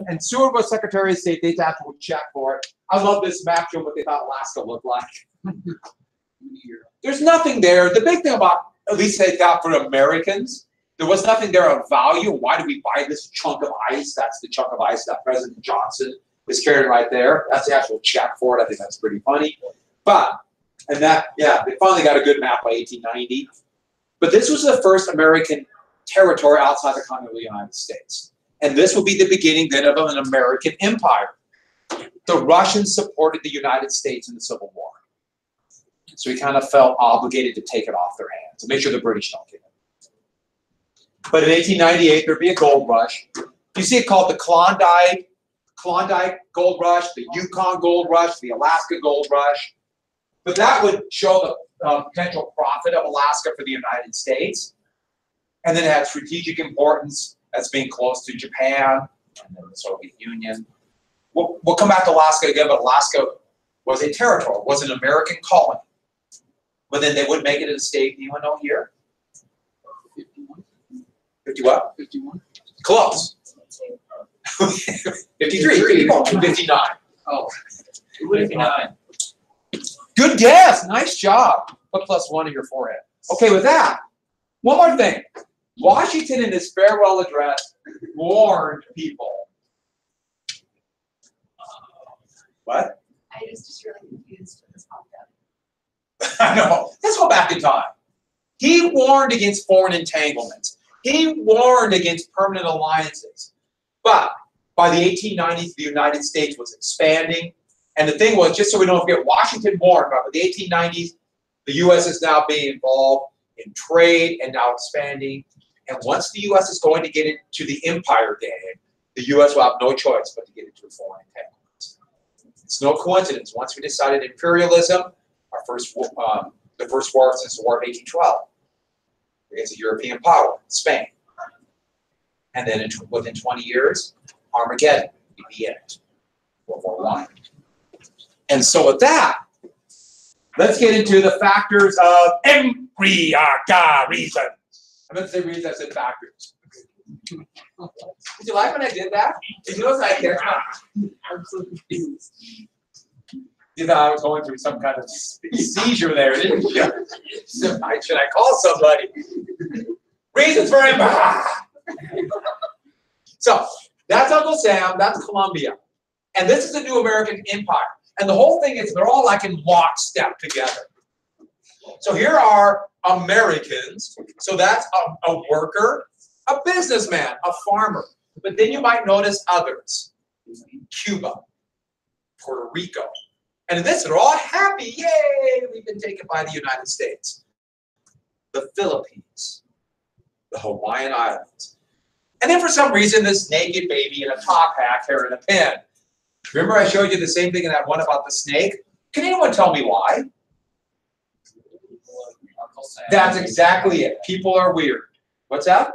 And Seward was Secretary of State. They had to check for it. I love this map showing what they thought Alaska looked like. There's nothing there. The big thing about, at least they thought for Americans, there was nothing there of value. Why do we buy this chunk of ice? That's the chunk of ice that President Johnson is carrying right there. That's the actual check for it. I think that's pretty funny. But, and that, yeah, they finally got a good map by 1890. But this was the first American territory outside the continental United States. And this will be the beginning then of an American empire. The Russians supported the United States in the Civil War. So he kind of felt obligated to take it off their hands and make sure the British don't get it. But in 1898, there'd be a gold rush. You see it called the Klondike gold rush, the Yukon gold rush, the Alaska gold rush. But that would show the potential profit of Alaska for the United States. And then it had strategic importance as being close to Japan and then the Soviet Union. We'll come back to Alaska again, but Alaska was a territory, was an American colony. But then they would make it a state. Do you want to know here? 51. 50 what? 51. Close. 53. 59. Oh. 59. Good guess. Nice job. Put +1 in your forehead. Okay, with that, one more thing. Washington, in his farewell address, warned people. What? I was just really confused when this popped up. I know. Let's go back in time. He warned against foreign entanglements. He warned against permanent alliances. But by the 1890s, the United States was expanding. And the thing was, just so we don't forget, Washington warned, but by the 1890s, the U.S. is now being involved in trade and now expanding. And once the U.S. is going to get into the empire game, the U.S. will have no choice but to get into foreign entanglements. It's no coincidence. Once we decided imperialism, our first, the first war since the War of 1812 against a European power, Spain. And then within 20 years, Armageddon would be in it, World War I. And so with that, let's get into the factors of embriarism. I meant to say reasons, I said factors. Did you like when I did that? Did you notice I cared? I'm so confused. You thought I was going through some kind of seizure there, didn't you? Should I call somebody? Reasons for him. So that's Uncle Sam, that's Columbia. And this is the new American empire. And the whole thing is they're all like in lockstep together. So here are Americans. So that's a worker, a businessman, a farmer. But then you might notice others. Cuba, Puerto Rico. And in this, they're all happy. Yay, we've been taken by the United States. The Philippines, the Hawaiian Islands. And then for some reason, this naked baby in a top hat carrying a pen. Remember I showed you the same thing in that one about the snake? Can anyone tell me why? That's exactly it. People are weird. What's that?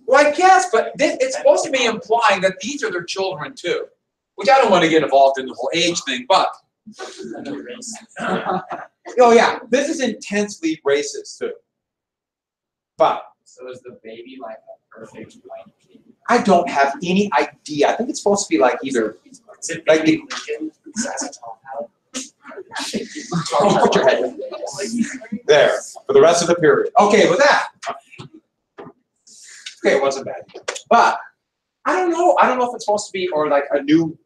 Well, I guess, but it's supposed to be implying that these are their children too. Which I don't want to get involved in the whole age thing, but. Oh yeah, this is intensely racist too. But. So is the baby like a perfect white kid? I don't have any idea. I think it's supposed to be like either. Is it like baby Lincoln? Has a top hat? Put your head there for the rest of the period. Okay, with that. Okay, it wasn't bad. But I don't know. I don't know if it's supposed to be or like a new,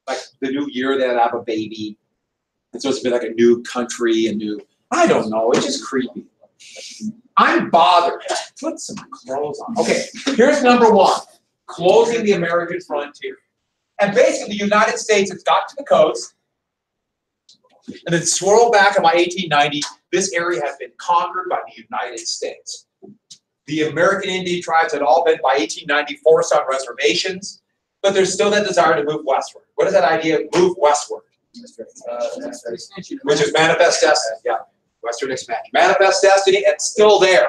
like the new year that I have a baby. It's supposed to be like a new country, a new. I don't know. It's just creepy. I'm bothered. Put some clothes on. Okay, here's number one. Closing the American frontier. And basically, the United States has got to the coast. And then swirl back in by 1890, this area has been conquered by the United States. The American Indian tribes had all been, by 1890, forced on reservations, but there's still that desire to move westward. What is that idea of move westward? Which is manifest destiny. Yeah, Western expansion. Manifest destiny, it's still there.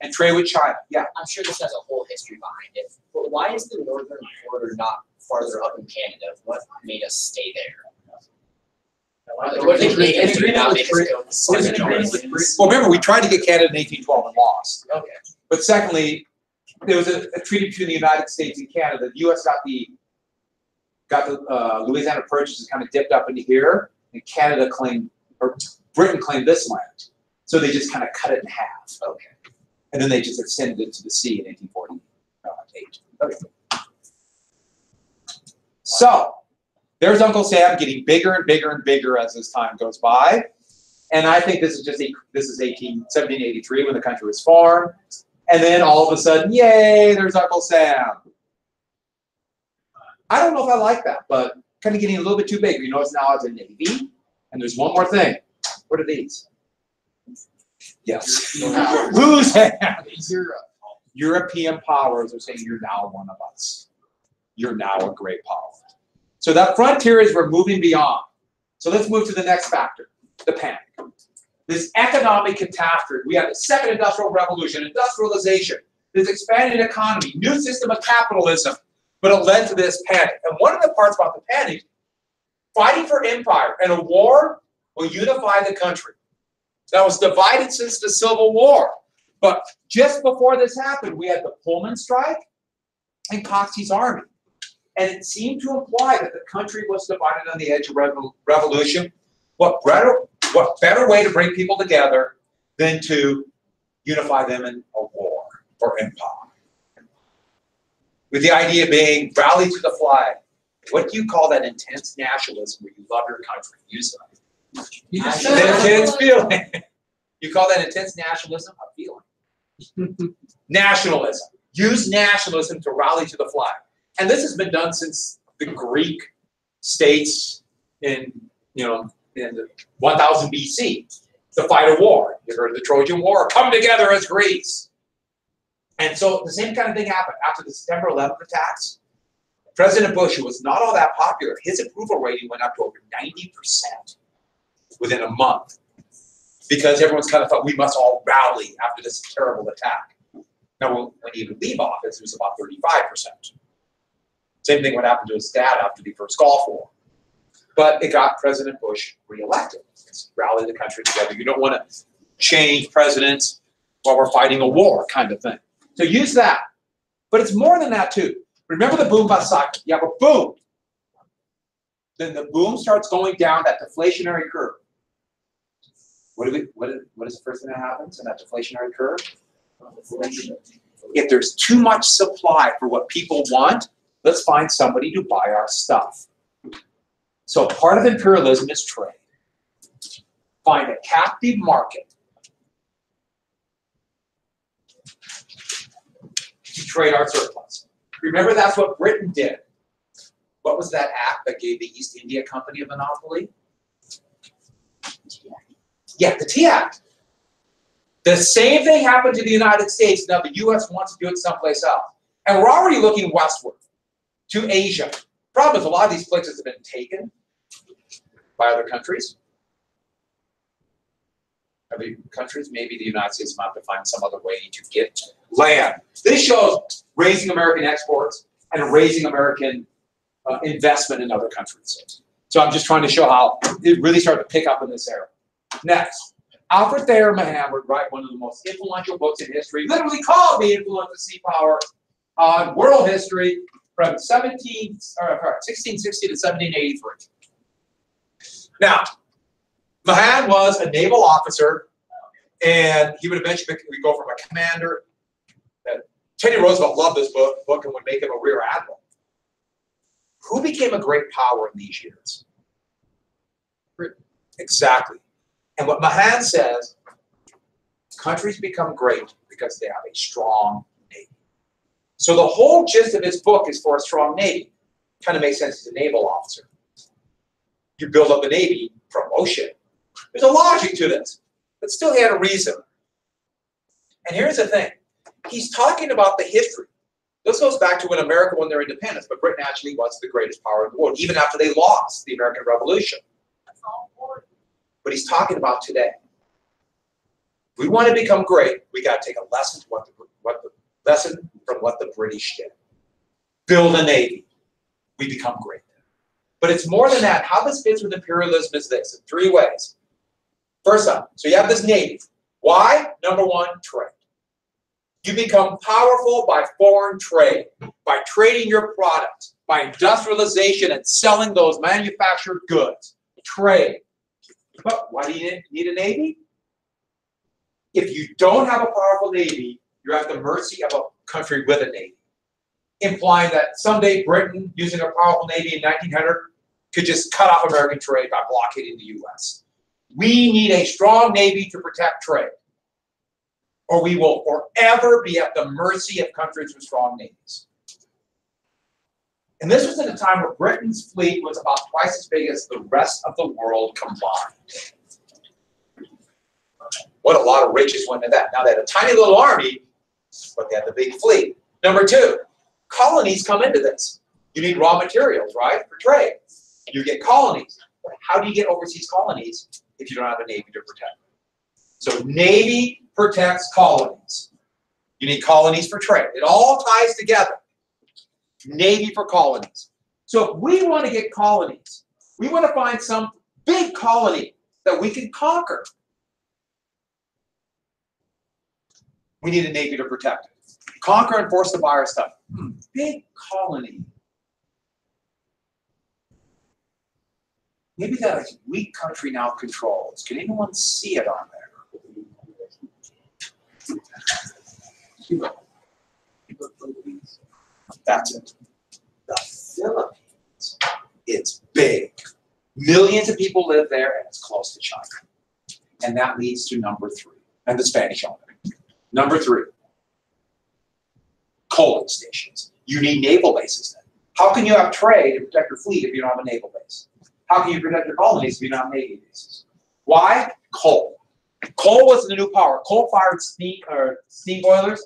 And trade with China. Yeah. I'm sure this has a whole history behind it. But why is the northern border not farther up in Canada? What made us stay there? What did the Canadians do to not make us go? Well, remember, we tried to get Canada in 1812 and lost. Okay. But secondly, there was a treaty between the United States and Canada. The U.S. got the Louisiana Purchase kind of dipped up into here, and Canada claimed, or Britain claimed this land. So they just kind of cut it in half. Okay. And then they just extended it to the sea in 1848. Okay. So there's Uncle Sam getting bigger and bigger and bigger as this time goes by. And I think this is 1783 when the country was formed. And then all of a sudden, yay, there's Uncle Sam. I don't know if I like that, but kind of getting a little bit too big. You know, it's now it's a navy. And there's one more thing. What are these? Yes. Whose hands? European powers are saying you're now one of us. You're now a great power. So that frontier is we're moving beyond. So let's move to the next factor, the panic. This economic catastrophe. We have the second industrial revolution, industrialization, this expanding economy, new system of capitalism, but it led to this panic. And one of the parts about the panic, fighting for empire, and a war will unify the country. That was divided since the Civil War. But just before this happened, we had the Pullman strike and Coxey's army. And it seemed to imply that the country was divided on the edge of revolution. What better way to bring people together than to unify them in a war or empire? With the idea being rally to the flag. What do you call that intense nationalism where you love your country? Use that. Intense feeling. You call that intense nationalism? A feeling. Nationalism. Use nationalism to rally to the flag. And this has been done since the Greek states in 1000 BC to fight a war. You heard of the Trojan War? Come together as Greece. And so the same kind of thing happened after the September 11th attacks. President Bush, who was not all that popular, his approval rating went up to over 90% within a month because everyone's kind of thought we must all rally after this terrible attack. Now, when he would leave office, it was about 35%. Same thing would happen to his dad after the first Gulf War. But it got President Bush reelected. It's rally the country together. You don't want to change presidents while we're fighting a war kind of thing. So use that. But it's more than that too. Remember the boom bust cycle. You have a boom. Then the boom starts going down that deflationary curve. What is the first thing that happens in that deflationary curve? If there's too much supply for what people want, let's find somebody to buy our stuff. So part of imperialism is trade. Find a captive market to trade our surplus. Remember, that's what Britain did. What was that act that gave the East India Company a monopoly? Yeah, the Tea Act. The same thing happened to the United States. Now the U.S. wants to do it someplace else. And we're already looking westward to Asia. Problem is, a lot of these places have been taken by other countries. Other countries, maybe the United States might have to find some other way to get land. This shows raising American exports and raising American investment in other countries. So I'm just trying to show how it really started to pick up in this era. Next, Alfred Thayer Mahan would write one of the most influential books in history, literally called The Influence of Sea Power on world history from 1660 to 1783. Now, Mahan was a naval officer, and he would eventually go from a commander. Teddy Roosevelt loved this book and would make him a rear admiral. Who became a great power in these years? Britain. Exactly. And what Mahan says, countries become great because they have a strong navy. So the whole gist of his book is for a strong navy. Kind of makes sense. He's a naval officer. You build up the navy, promotion. There's a logic to this, but still he had a reason. And here's the thing. He's talking about the history. This goes back to when America won their independence, but Britain actually was the greatest power in the world, even after they lost the American Revolution. But he's talking about today. If we want to become great, we got to take a lesson from what the British did. Build a navy. We become great. But it's more than that. How this fits with imperialism is this, in three ways. First up, so you have this navy. Why? Number one, trade. You become powerful by foreign trade, by trading your product, by industrialization and selling those manufactured goods. Trade. But why do you need a navy? If you don't have a powerful navy, you're at the mercy of a country with a navy. Implying that someday Britain, using a powerful navy in 1900, could just cut off American trade by blockading the US. We need a strong navy to protect trade, or we will forever be at the mercy of countries with strong navies. And this was at a time where Britain's fleet was about twice as big as the rest of the world combined. What a lot of riches went into that. Now they had a tiny little army, but they had the big fleet. Number two, colonies come into this. You need raw materials, right, for trade. You get colonies. But how do you get overseas colonies if you don't have a navy to protect them? So navy protects colonies. You need colonies for trade. It all ties together. Navy for colonies. So if we want to get colonies, we want to find some big colony that we can conquer. We need a navy to protect it. Conquer and force to buy our stuff. Big colony. Maybe that a weak country now controls. Can anyone see it on there? That's it. The Philippines. It's big. Millions of people live there, and it's close to China. And that leads to number three, and the Spanish own it. Number three, coaling stations. You need naval bases then. How can you have trade and protect your fleet if you don't have a naval base? How can you protect your colonies if you don't have navy bases? Why? Coal. Coal was the new power. Coal-fired steam boilers,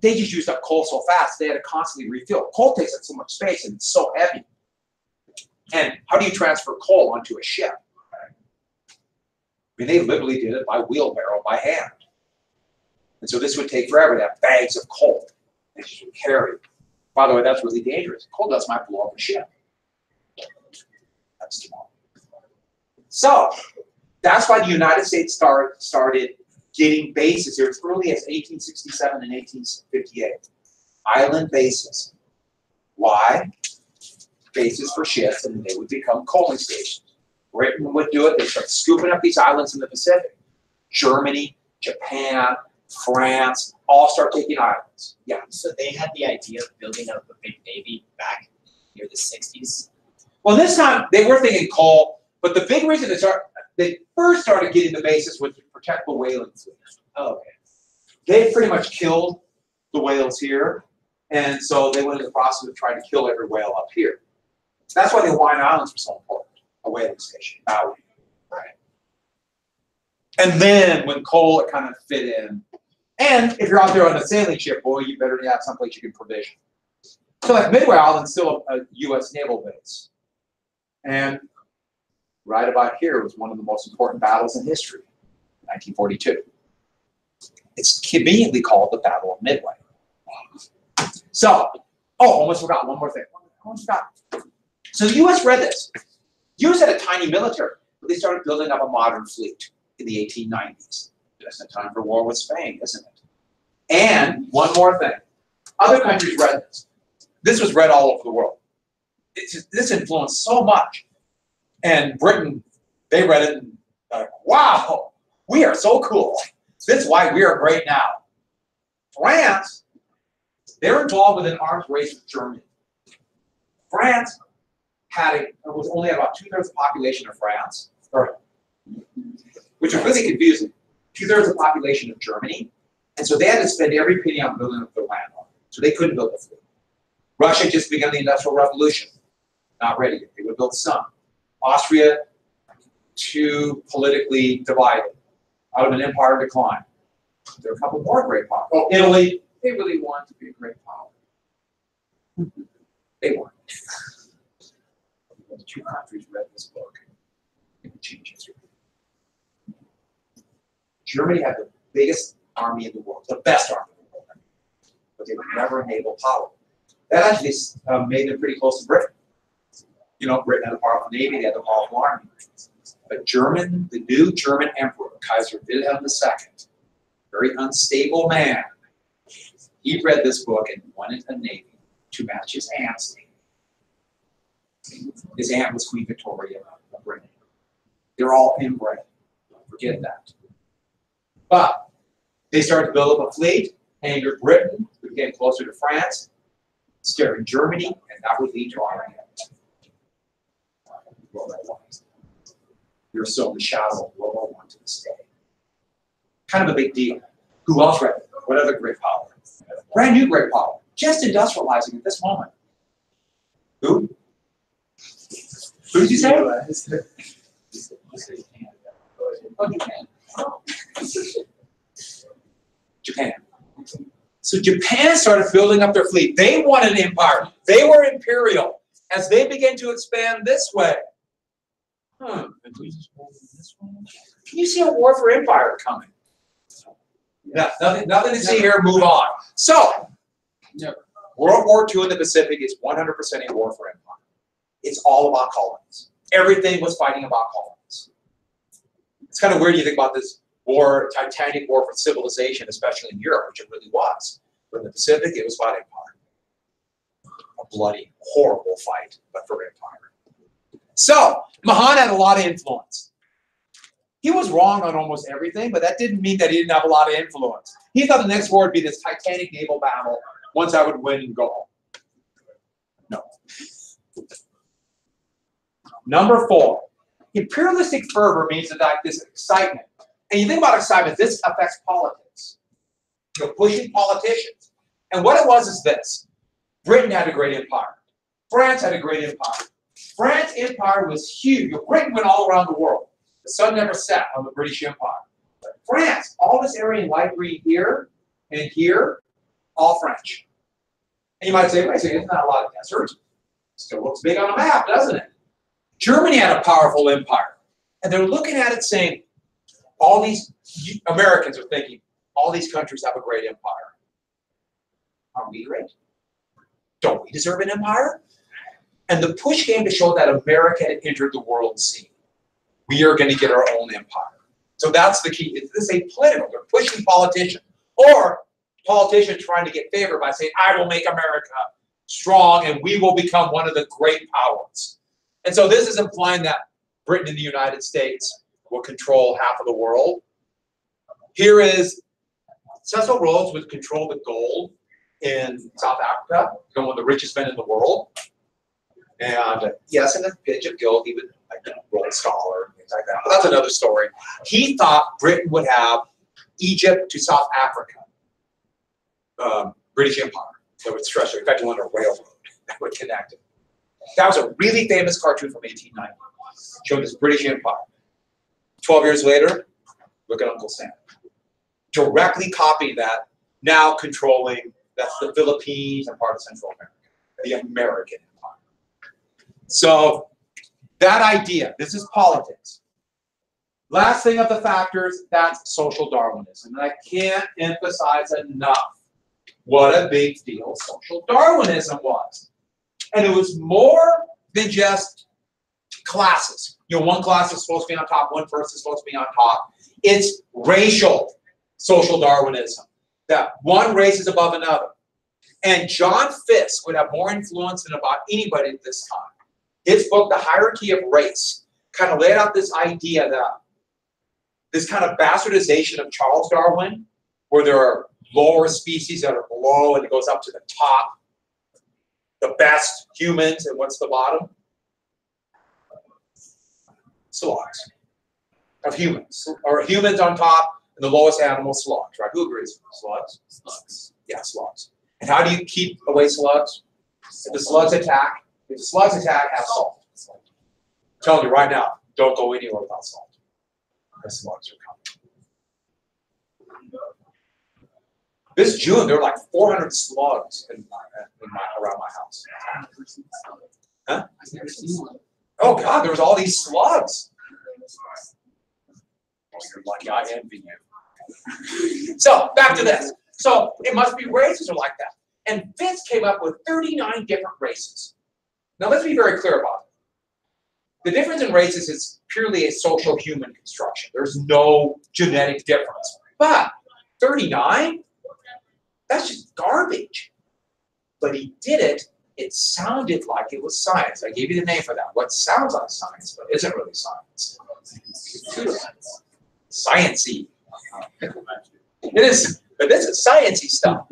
they just used up coal so fast, they had to constantly refill. Coal takes up so much space and it's so heavy. And how do you transfer coal onto a ship? I mean, they literally did it by wheelbarrow, by hand. And so this would take forever to have bags of coal they just would carry. By the way, that's really dangerous. Coal dust might blow up a ship. That's tomorrow. So that's why the United States started getting bases here as early as 1867 and 1858. Island bases. Why? Bases for ships, and they would become coaling stations. Britain would do it. They start scooping up these islands in the Pacific. Germany, Japan, France, all start taking islands. Yeah. So they had the idea of building up a big navy back near the 60s. Well, this time they were thinking coal, but the big reason they first started getting the bases was to protect the whaling fleet. Oh, okay. They pretty much killed the whales here, and so they went in the process of trying to kill every whale up here. That's why the Hawaiian Islands were so important, a whaling station. Maui. Right. And then when coal, it kind of fit in. And if you're out there on a sailing ship, boy, you better have someplace you can provision. So like Midway Island's still a U.S. naval base. And right about here was one of the most important battles in history, 1942. It's conveniently called the Battle of Midway. So, almost forgot one more thing. Almost forgot. So the U.S. read this. The U.S. had a tiny military, but they started building up a modern fleet in the 1890s. Just in time for war with Spain, isn't it? And one more thing. Other countries read this. This was read all over the world. This influenced so much. And Britain, they read it and like, wow, we are so cool. This is why we are great now. France, they're involved with an arms race with Germany. France was only about 2/3 the population of France, which was really confusing. 2/3 the population of Germany. And so they had to spend every penny on building up their land. So they couldn't build a fleet. Russia just began the Industrial Revolution. Not ready yet. They would build some. Austria, too politically divided. Out of an empire decline. There are a couple more great powers. Oh, Italy, they really wanted to be a great power. They weren't. The two countries read this book. It would change history. Germany had the biggest army in the world, the best army in the world, but they were never a naval power. That actually made them pretty close to Britain. You know, Britain had a powerful navy, they had a powerful army. But the new German emperor, Kaiser Wilhelm II, very unstable man. He read this book and wanted a navy to match his aunt's name. His aunt was Queen Victoria of Britain. They're all inbred. Don't forget that. But they started to build up a fleet, angered Britain, we became closer to France, scaring Germany, and that would lead to Armageddon. Well, that was. You're still in the shadow of World War I to this day. Kind of a big deal. Who else read it? What other great power? Brand new great power. Just industrializing at this moment. Who? Who did you say? Oh, Japan. Japan. So Japan started building up their fleet. They wanted an empire. They were imperial. As they began to expand this way, can you see a war for empire coming? Yeah, nothing to see here. Move on. So, World War II in the Pacific is 100% a war for empire. It's all about colonies. Everything was fighting about colonies. It's kind of weird you think about this war, titanic war for civilization, especially in Europe, which it really was. But in the Pacific, it was about empire. A bloody, horrible fight, but for empire. So, Mahan had a lot of influence. He was wrong on almost everything, but that didn't mean that he didn't have a lot of influence. He thought the next war would be this titanic naval battle. Once I would win and go home. No. Number 4, imperialistic fervor means that like this excitement. And you think about excitement, this affects politics. You're pushing politicians. And what it was is this. Britain had a great empire. France had a great empire. France's empire was huge. Britain went all around the world. The sun never set on the British Empire. But France, all this area in light green here and here, all French. And you might say, wait a second, isn't that a lot of desert? Still looks big on a map, doesn't it? Germany had a powerful empire. And they're looking at it saying, all these Americans are thinking, all these countries have a great empire. Aren't we great? Don't we deserve an empire? And the push came to show that America had entered the world scene. We are going to get our own empire. So that's the key. This is a political. They're pushing politicians. Or politicians trying to get favor by saying, I will make America strong and we will become one of the great powers. And so this is implying that Britain and the United States will control half of the world. Here is Cecil Rhodes would control the gold in South Africa, one of the richest men in the world. And yes, in a pinch of guilt, he would gold scholar and things like that. But that's another story. He thought Britain would have Egypt to South Africa, British Empire, that would stretch it. In fact, he wanted a railroad that would connect it. That was a really famous cartoon from 1890, showing this British Empire. 12 years later, look at Uncle Sam. Directly copying that, now controlling, that's the Philippines and part of Central America, the American Empire. So, that idea, this is politics. Last thing of the factors, that's social Darwinism. And I can't emphasize enough what a big deal social Darwinism was. And it was more than just classes. You know, one class is supposed to be on top, one person is supposed to be on top. It's racial social Darwinism. That one race is above another. And John Fiske would have more influence than about anybody at this time. His book, The Hierarchy of Race, kind of laid out this idea that this kind of bastardization of Charles Darwin, where there are lower species that are below and it goes up to the top, the best humans, and what's the bottom? Slugs of humans. Or humans on top and the lowest animal, slugs, right? Who agrees? Slugs? Slugs. Yeah, slugs. And how do you keep away slugs? If the slugs attack, have salt. I'm telling you right now, don't go anywhere without salt. The slugs are coming. This June, there were like 400 slugs around my house. Huh? I've never seen one. Oh God, there was all these slugs. Oh, you're lucky, I envy you. So, back to this. So, it must be races are like that. And Fiske came up with 39 different races. Now, let's be very clear about it. The difference in races is purely a social human construction. There's no genetic difference. But 39? That's just garbage. But he did it. It sounded like it was science. I gave you the name for that. What sounds like science, but isn't really science. Sciencey. It is, but this is sciencey stuff.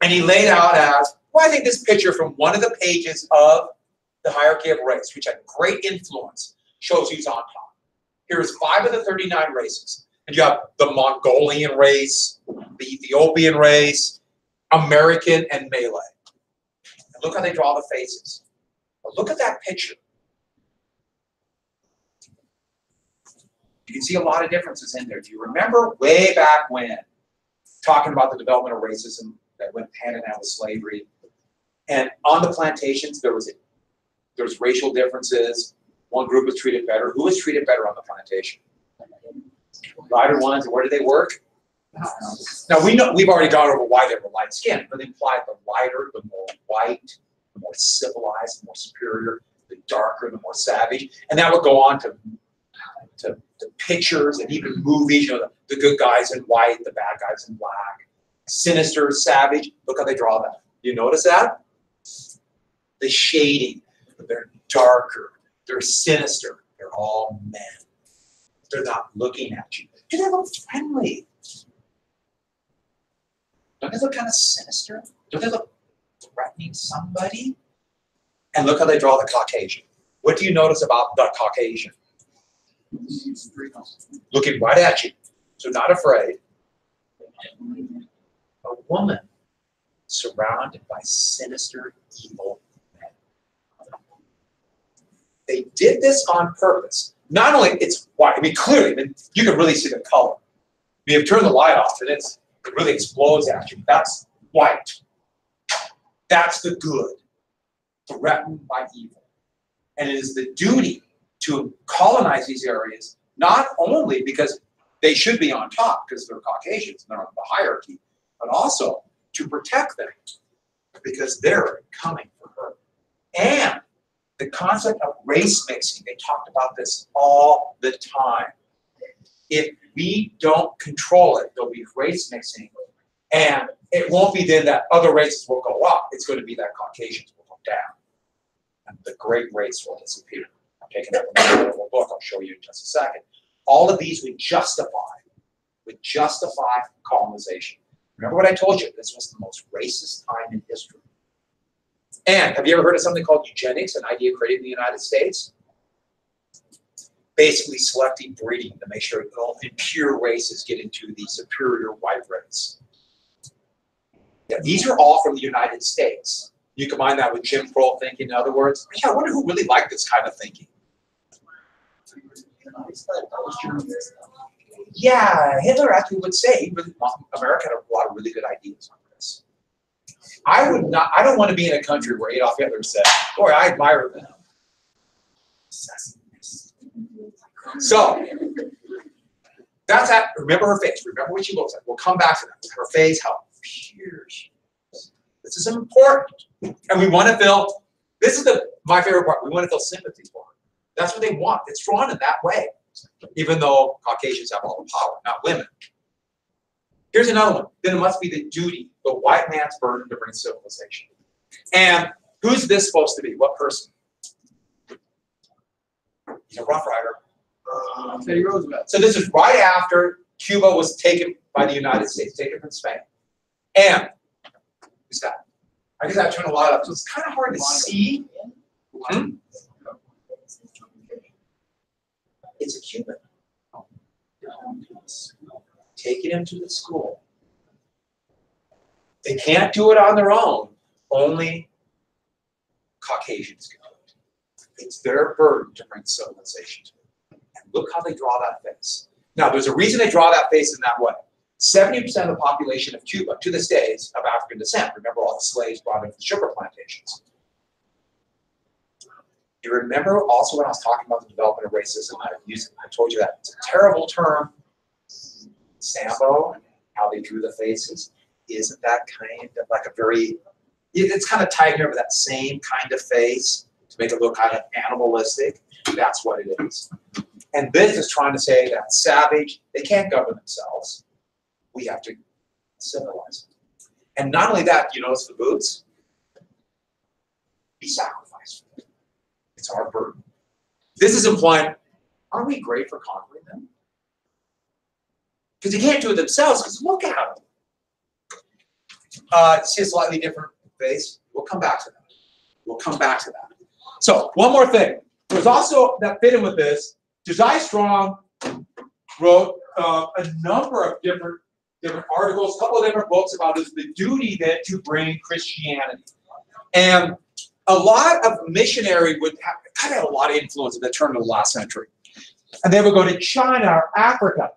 And he laid out as, well, I think this picture from one of the pages of the hierarchy of race, which had great influence, shows who's on top. Here's 5 of the 39 races. And you have the Mongolian race, the Ethiopian race, American, and Malay. And look how they draw the faces. But look at that picture. You can see a lot of differences in there. Do you remember way back when, talking about the development of racism that went hand in hand with slavery, and on the plantations there was racial differences. One group was treated better. Who was treated better on the plantation? Lighter ones. And where did they work? Now we know we've already gone over why they were light skinned, but implied the lighter, the more white, the more civilized, the more superior, the darker, the more savage, and that would go on to pictures and even movies. You know, the good guys in white, the bad guys in black, sinister, savage. Look how they draw that. You notice that? The shading. They're darker. They're sinister. They're all men. They're not looking at you. Do they look friendly? Don't they look kind of sinister? Don't they look threatening somebody? And look how they draw the Caucasian. What do you notice about the Caucasian? Looking right at you. So not afraid. A woman surrounded by sinister, evil men. They did this on purpose. Not only it's white, I mean clearly, I mean, you can really see the color. I mean, if you turn the light off and it really explodes at you. That's white. That's the good, threatened by evil. And it is the duty to colonize these areas, not only because they should be on top, because they're Caucasians and they're on the hierarchy, but also to protect them, because they're coming for her. And the concept of race mixing, they talked about this all the time. If we don't control it, there'll be race mixing, and it won't be then that other races will go up. It's going to be that Caucasians will go down, and the great race will disappear. I'm taking up another little book. I'll show you in just a second. All of these would justify colonization. Remember what I told you? This was the most racist time in history. And have you ever heard of something called eugenics, an idea created in the United States? Basically selecting breeding to make sure all impure races get into the superior white race. Yeah, these are all from the United States. You combine that with Jim Crow thinking, in other words. Yeah, I wonder who really liked this kind of thinking. Yeah, Hitler actually would say America had a lot of really good ideas on this. I don't want to be in a country where Adolf Hitler said, boy, I admire them. So, that's that. Remember her face. Remember what she looks like. We'll come back to that. Her face, how pure she is. This is important. And we want to feel, this is my favorite part. We want to feel sympathy for her. That's what they want. It's drawn in that way. Even though Caucasians have all the power, not women. Here's another one. Then it must be the duty, the white man's burden to bring civilization. And who's this supposed to be? What person? He's a Rough Rider. Teddy Roosevelt. So this is right after Cuba was taken by the United States, taken from Spain. And who's that? I guess I turned a lot up, so it's kind of hard to see. It's a Cuban. Taking him to the school. They can't do it on their own. Only Caucasians can do it. It's their burden to bring civilization to it. And look how they draw that face. Now, there's a reason they draw that face in that way. 70% of the population of Cuba, to this day, is of African descent. Remember all the slaves brought in from sugar plantations. You remember also when I was talking about the development of racism, I told you that it's a terrible term. Sambo, how they drew the faces. Isn't that kind of like a very, it's kind of tied here with that same kind of face to make it look kind of animalistic. That's what it is. And this is trying to say that savage, they can't govern themselves. we have to civilize them. And not only that, you notice the boots? We sacrifice for them. It's our burden. This is implying, aren't we great for conquering them? Because they can't do it themselves, because look at them. See a slightly different face? We'll come back to that. We'll come back to that. So, one more thing. There's also, that fit in with this, Josiah Strong wrote a number of different articles, a couple of different books about this, the duty then to bring Christianity. And a lot of missionary would have kind of had a lot of influence at the turn of the last century. And they would go to China or Africa,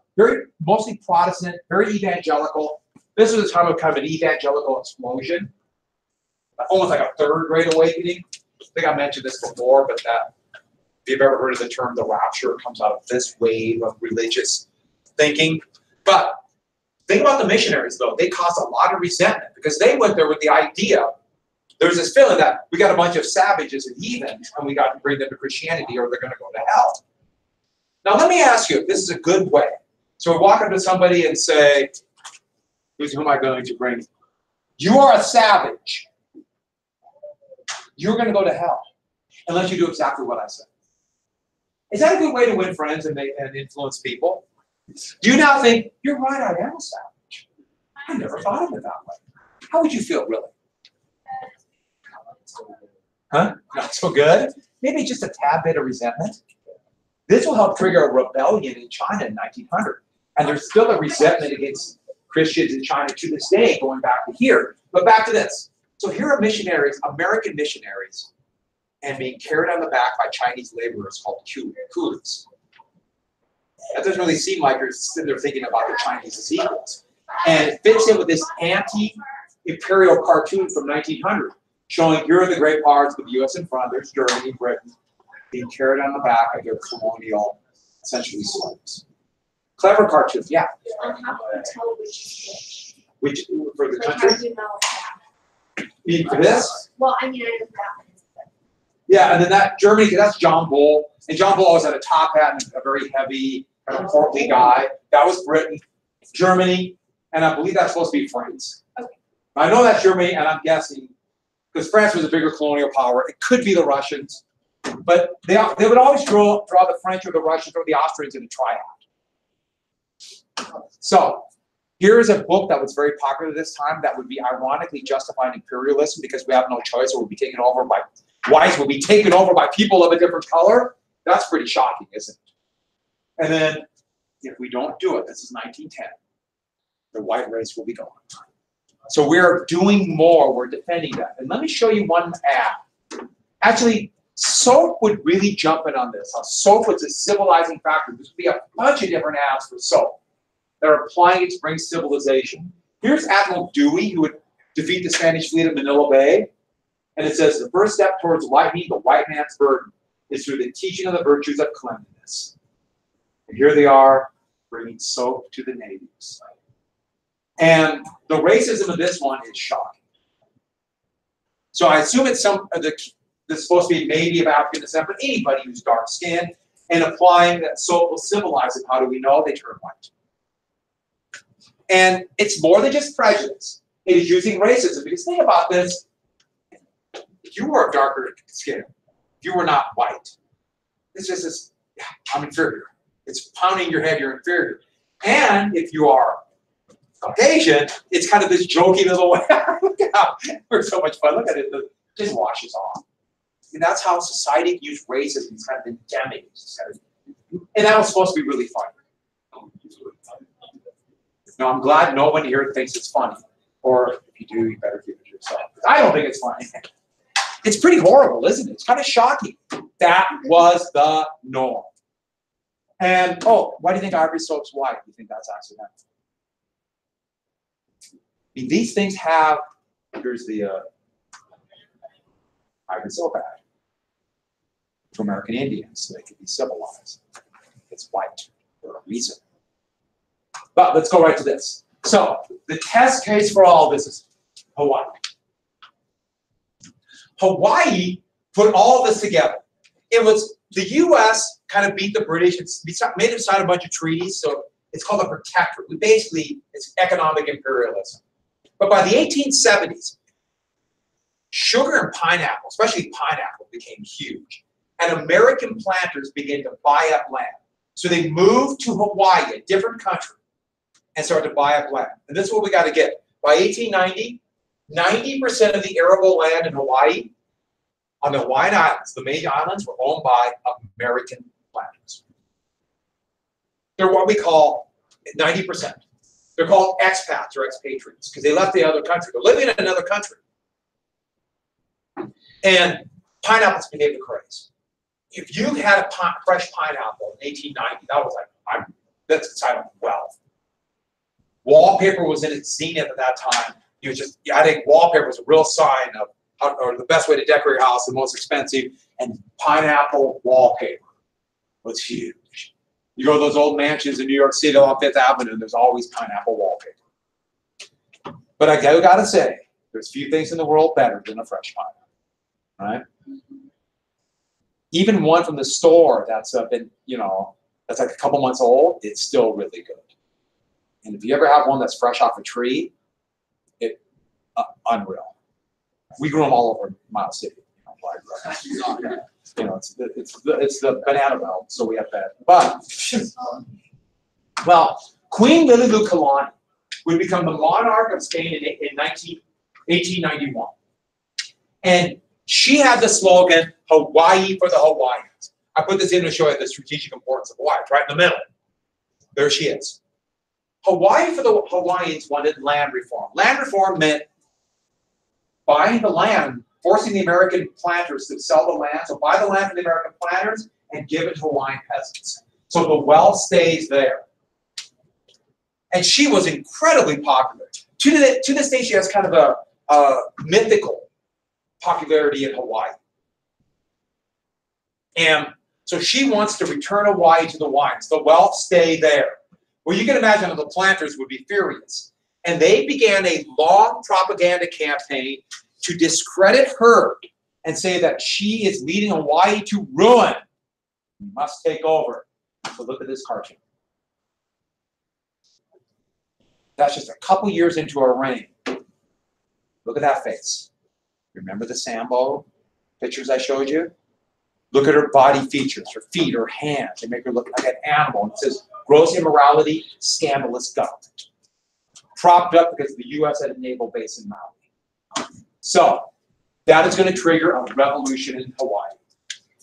mostly Protestant, very evangelical. This was a time of kind of an evangelical explosion, almost like a third Great Awakening. I think I mentioned this before, but that, if you've ever heard of the term the rapture, it comes out of this wave of religious thinking. But think about the missionaries, though. They caused a lot of resentment because they went there with the idea, there's this feeling that we got a bunch of savages and heathens and we got to bring them to Christianity or they're going to go to hell. Now, let me ask you if this is a good way. So we walk up to somebody and say, who am I going to bring? You are a savage. You're going to go to hell unless you do exactly what I said. Is that a good way to win friends and influence people? Do you now think, you're right, I am a savage? I never thought of it that way. How would you feel, really? Huh? Not so good? Maybe just a tad bit of resentment. This will help trigger a rebellion in China in 1900. And there's still a resentment against Christians in China to this day, going back to here. But back to this. So here are missionaries, American missionaries, and being carried on the back by Chinese laborers called coolies. That doesn't really seem like you're sitting there thinking about the Chinese as equals. And it fits in with this anti-imperial cartoon from 1900, showing here are the great powers with the U.S. in front, there's Germany, Britain, being carried on the back of their colonial, essentially slaves. Clever cartoon, yeah. How can you tell Which, for the how country? do you know that? You mean for this? Well, I mean, I know that. Yeah, and then that Germany, that's John Bull. And John Bull always had a top hat and a very heavy, kind of portly guy. That was Britain. Germany, and I believe that's supposed to be France. Okay. I know that's Germany, and I'm guessing, because France was a bigger colonial power, it could be the Russians. But they would always draw the French or the Russians or the Austrians in a triad. So, here's a book that was very popular this time that would be ironically justifying imperialism because we have no choice or we'll be taken over by whites, will be taken over by people of a different color. That's pretty shocking, isn't it? And then, if we don't do it, this is 1910, the white race will be gone. So we're doing more, we're defending that. And let me show you one ad. Actually, soap would really jump in on this. How soap was a civilizing factor. This would be a bunch of different ads for soap that are applying it to bring civilization. Here's Admiral Dewey, who would defeat the Spanish fleet at Manila Bay. And it says, the first step towards lightening the white man's burden is through the teaching of the virtues of cleanliness. And here they are, bringing soap to the natives. And the racism of this one is shocking. So I assume it's this is supposed to be maybe of African descent, but anybody who's dark-skinned, and applying that soap will civilize it. How do we know? They turn white. And it's more than just prejudice. It is using racism. Because think about this. If you were darker skin, if you were not white, it's just this, yeah, I'm inferior. It's pounding your head, you're inferior. And if you are Caucasian, it's kind of this jokey little way. Look at how we're so much fun. Look at it, it just washes off. And that's how society used racism. It's kind of endemic. And that was supposed to be really funny. Now, I'm glad no one here thinks it's funny. Or if you do, you better keep it to yourself. I don't think it's funny. It's pretty horrible, isn't it? It's kind of shocking. That was the norm. And, oh, why do you think ivory soap's white? Do you think that's accidental? I mean, these things have, here's the ivory soap ad to American Indians so they could be civilized. It's white for a reason. But let's go right to this. So, the test case for all this is Hawaii. Hawaii put all this together. It was the U.S. kind of beat the British. It made them sign a bunch of treaties. So it's called a protectorate. It's economic imperialism. But by the 1870s, sugar and pineapple, especially pineapple, became huge. And American planters began to buy up land. So they moved to Hawaii, a different country, and started to buy up land. And this is what we got to get. By 1890, 90% of the arable land in Hawaii, on the Hawaiian Islands, the main islands, were owned by American planters. They're what we call 90%. They're called expats or expatriates because they left the other country. They're living in another country. And pineapples became the craze. If you had a fresh pineapple in 1890, that was like, that's a sign of wealth. Wallpaper was in its zenith at that time. I think wallpaper was a real sign of or the best way to decorate your house, the most expensive, and pineapple wallpaper was huge. You go to those old mansions in New York City on Fifth Avenue, and there's always pineapple wallpaper. But I gotta say, there's few things in the world better than a fresh pineapple, right? Even one from the store that's been, that's like a couple months old, it's still really good. And if you ever have one that's fresh off a tree, unreal. We grew them all over Miles City. It's the banana belt, so we have that. But well, Queen Liliuokalani would become the monarch of Spain in 1891, and she had the slogan "Hawaii for the Hawaiians." I put this in to show you the strategic importance of Hawaii. It's right in the middle. There she is. Hawaii for the Hawaiians wanted land reform. Land reform meant buying the land, forcing the American planters to sell the land. So buy the land from the American planters and give it to Hawaiian peasants. So the wealth stays there. And she was incredibly popular. To this day, she has kind of a mythical popularity in Hawaii. And so she wants to return Hawaii to the Hawaiians. The wealth stay there. Well, you can imagine the planters would be furious. And they began a long propaganda campaign to discredit her and say that she is leading Hawaii to ruin. We must take over. So look at this cartoon. That's just a couple years into her reign. Look at that face. Remember the Sambo pictures I showed you? Look at her body features, her feet, her hands. They make her look like an animal. And it says, gross immorality, scandalous government. Propped up because the U.S. had a naval base in Maui. So that is going to trigger a revolution in Hawaii.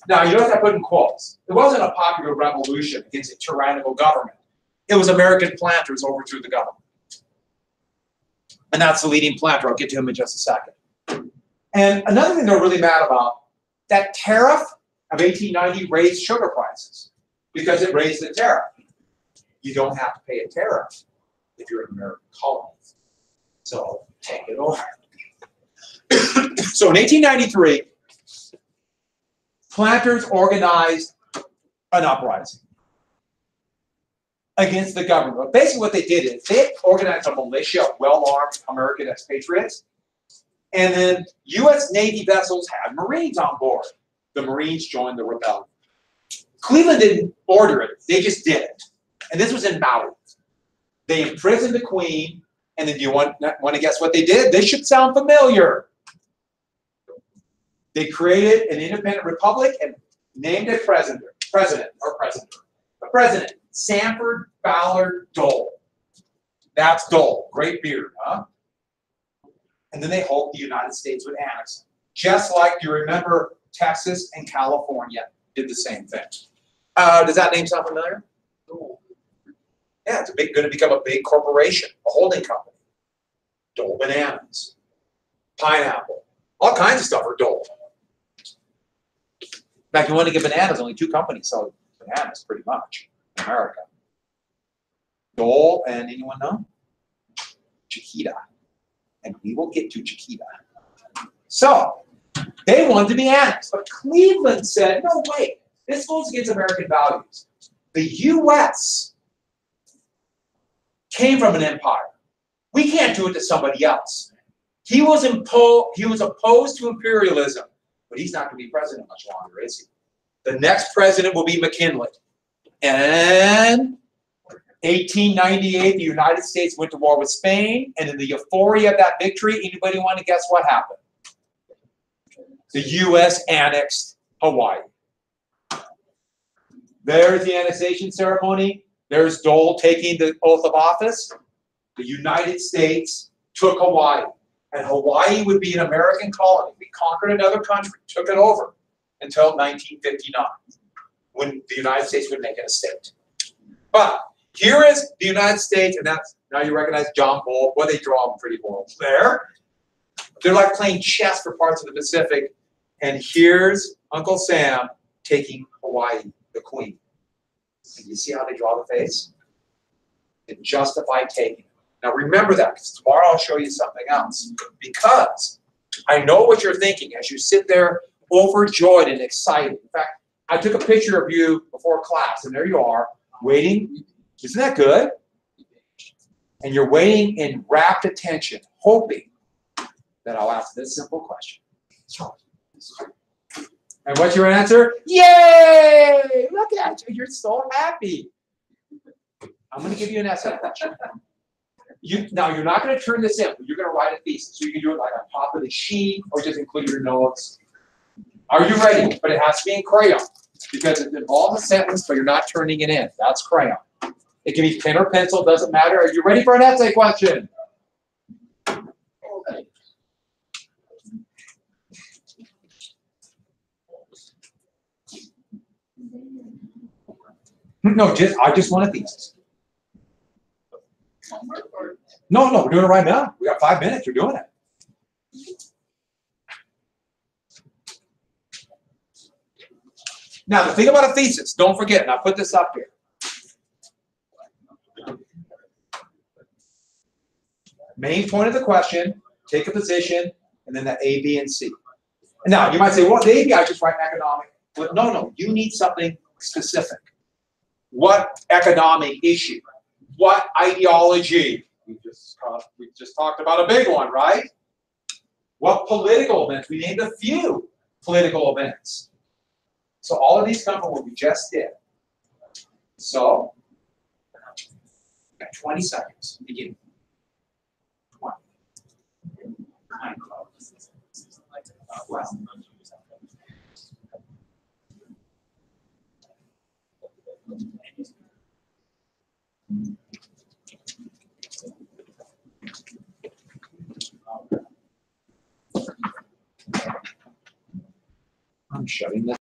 Now, you notice I put in quotes. It wasn't a popular revolution against a tyrannical government. It was American planters overthrew the government. And that's the leading planter. I'll get to him in just a second. And another thing they're really mad about, that tariff of 1890 raised sugar prices because it raised the tariff. You don't have to pay a tariff if you're an American colony. So take it over. So in 1893, planters organized an uprising against the government. But basically what they did is they organized a militia of well-armed American expatriates, and then U.S. Navy vessels had Marines on board. The Marines joined the rebellion. Cleveland didn't order it, they just did it. And this was in Maui. They imprisoned the Queen, and then you want to guess what they did? This should sound familiar. They created an independent republic and named it President, Sanford Ballard Dole. That's Dole, great beard, huh? And then they hoped the United States would annex it. Just like you remember Texas and California did the same thing. Does that name sound familiar? Yeah, it's going to become a big corporation, a holding company. Dole bananas, pineapple, all kinds of stuff are Dole. In fact, you want to get bananas, only 2 companies sell bananas pretty much in America. Dole and anyone know? Chiquita. And we will get to Chiquita. So, they wanted to be annexed. But Cleveland said, no, wait, this goes against American values. The U.S. came from an empire. We can't do it to somebody else. He was opposed to imperialism, but he's not going to be president much longer, is he? The next president will be McKinley. And 1898, the United States went to war with Spain, and in the euphoria of that victory, anybody want to guess what happened? The U.S. annexed Hawaii. There's the annexation ceremony. There's Dole taking the oath of office. The United States took Hawaii, and Hawaii would be an American colony. We conquered another country, took it over until 1959, when the United States would make it a state. But here is the United States, and that's, now you recognize John Bull. Boy, they draw them pretty well there. They're like playing chess for parts of the Pacific. And here's Uncle Sam taking Hawaii, the Queen. And you see how they draw the face? They justify taking it. Now remember that, because tomorrow I'll show you something else. Because I know what you're thinking as you sit there overjoyed and excited. In fact, I took a picture of you before class, and there you are, waiting. Isn't that good? And you're waiting in rapt attention, hoping that I'll ask this simple question. And what's your answer? Yay! Look at you. You're so happy. I'm going to give you an essay question. Now, you're not going to turn this in, but you're going to write a thesis. So you can do it like on top of the sheet or just include your notes. Are you ready? But it has to be in crayon because it involves a sentence, but you're not turning it in. That's crayon. It can be pen or pencil, doesn't matter. Are you ready for an essay question? No, I just want a thesis. No, we're doing it right now. We got 5 minutes. You're doing it. Now, the thing about a thesis, don't forget, and I'll put this up here. Main point of the question, take a position, and then the A, B, and C. And now, you might say, well, maybe I just write economic. But no, you need something specific. What economic issue? What ideology? We just talked about a big one, right? What political events? We named a few political events. So all of these come from what we just did. So, 20 seconds. Begin. 20. Well. I'm shutting this.